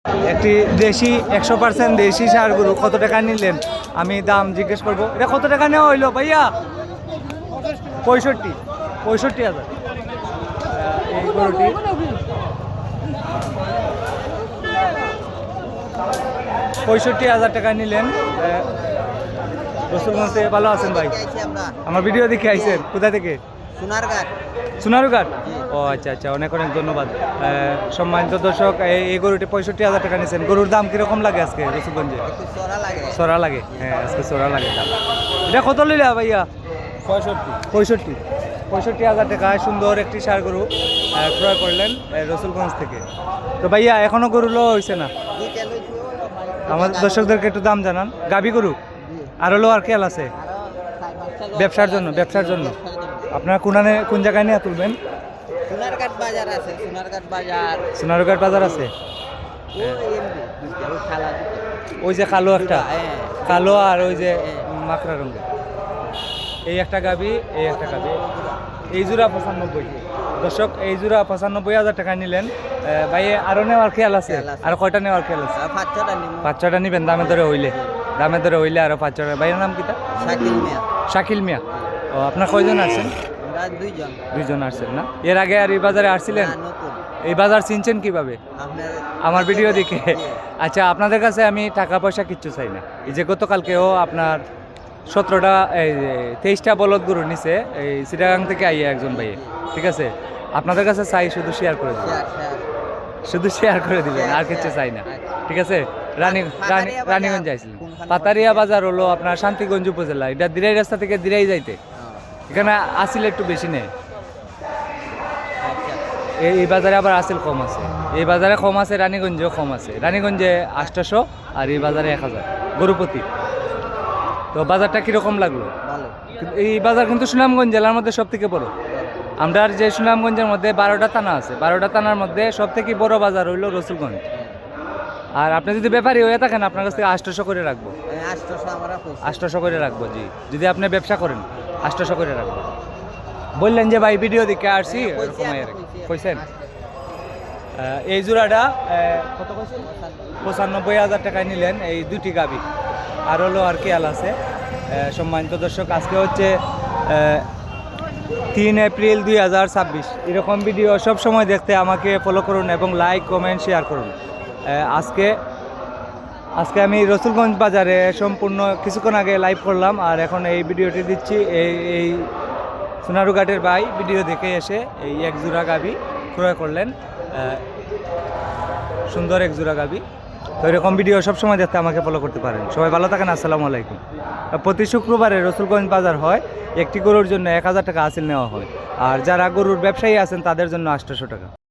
একটি দেশি 100% দেশি ষাঁড় গরু কত টাকা নিলেন আমি দাম জিজ্ঞেস করবো। এটা কত টাকা নেওয়া হইলো ভাইয়া? 65,000। এই গরুটি 65,000 টাকা নিলেন। রসুলগঞ্জ থেকে ভালো আছেন ভাই? আমার ভিডিও দেখে আইছেন? কোথা থেকে? সোনারঘাট। ও আচ্ছা আচ্ছা, অনেক অনেক ধন্যবাদ। সম্মানিত দর্শক, এই গরুটি 65,000 টাকা নিয়েছেন। গরুর দাম কিরকম লাগে আজকে রসুলগঞ্জে? চড়া লাগে, হ্যাঁ আজকে চড়া লাগে দাম। এটা কত লইলা ভাইয়া? 65,000 টাকায় সুন্দর একটি ষাঁড় গরু ক্রয় করলেন রসুলগঞ্জ থেকে। তো ভাইয়া এখনো গরু লো হয়েছে না? আমাদের দর্শকদেরকে একটু দাম জানান। গাবি গরু আর হলো আর খেয়াল আছে ব্যবসার জন্য আপনারা কোন জায়গায় নিয়ে তুলবেন? সোনারঘাট বাজার আছে। ওই যে কালো একটা, কালো আর ওই যে মাকড়া রঙের, এই একটা গাবি, এই একটা গাবি। এই জোড়া 95। দর্শক, এই জোড়া 95,000 টাকা নিলেন ভাই। আরো নেওয়ার খেয়াল আছে? আর কয়টা নেওয়ার খেয়াল আছে? 5-6টা নিবেন দামে ধরে হইলে আরো 5-6টা। ভাইয়ের নাম কিটা? শাকিল মিয়া। ও আপনার কয়জন আসছেন? দুইজন আসছেন না? এর আগে আর এই বাজারে আসছিলেন? এই বাজার চিনছেন কিভাবে? আমার ভিডিও দেখে। আচ্ছা, আপনাদের কাছে আমি টাকা পয়সা কিচ্ছু চাই না। এই যে গতকালকেও আপনার 23টা বলদ গরু নিছে এই চিটাগাং থেকে আইয়া একজন ভাইয়ে, ঠিক আছে? আপনাদের কাছে চাই শুধু শেয়ার করে দিবেন, আর কিছু চাই না, ঠিক আছে? রানীগঞ্জ যাইছিলেন। পাতারিয়া বাজার হলো আপনার শান্তিগঞ্জ উপজেলা। এটা দিরাই রাস্তা থেকে দিরাই যাইতে, এখানে আসিল একটু বেশি নেই। এই বাজারে আবার আসিল কম আছে, এই বাজারে কম আছে, রানীগঞ্জেও কম আছে। রানীগঞ্জে 800 আর এই বাজারে 1000 গরুপতি। তো বাজারটা কিরকম লাগলো? এই বাজার কিন্তু সুনামগঞ্জ জেলার মধ্যে সব থেকে বড়। আমরা যে সুনামগঞ্জের মধ্যে 12টা থানা আছে, 12টা থানার মধ্যে সব থেকে বড় বাজার হইলো রসুলগঞ্জ। আর আপনি যদি ব্যাপারী হয়ে থাকেন, আপনার কাছ থেকে 800 করে রাখবো। 800 করে রাখবো জি, যদি আপনি ব্যবসা করেন 800 করে রাখবো। বললেন যে ভাই ভিডিও দেখে আসছি, এরকম কইছেন। এই জোড়াটা কত কইছেন? 95,000 টাকায় নিলেন এই দুটি গাবি। আর হলো আর খেয়াল আছে। সম্মানিত দর্শক, আজকে হচ্ছে 3 এপ্রিল 2026। এরকম ভিডিও সব সময় দেখতে আমাকে ফলো করুন এবং লাইক কমেন্ট শেয়ার করুন। আজকে আমি রসুলগঞ্জ বাজারে সম্পূর্ণ কিছুক্ষণ আগে লাইভ করলাম, আর এখন এই ভিডিওটি দিচ্ছি। এই সোনারঘাটের ভাই ভিডিও দেখে এসে এই এক জোড়া গাবি ক্রয় করলেন, সুন্দর এক জোড়া গাবি। তো এরকম ভিডিও সবসময় দেখতে আমাকে ফলো করতে পারেন। সবাই ভালো থাকেন, আসসালামু আলাইকুম। প্রতি শুক্রবারে রসুলগঞ্জ বাজার হয়। একটি গরুর জন্য 1000 টাকা হাসিল নেওয়া হয়, আর যারা গরুর ব্যবসায়ী আছেন তাদের জন্য 800 টাকা।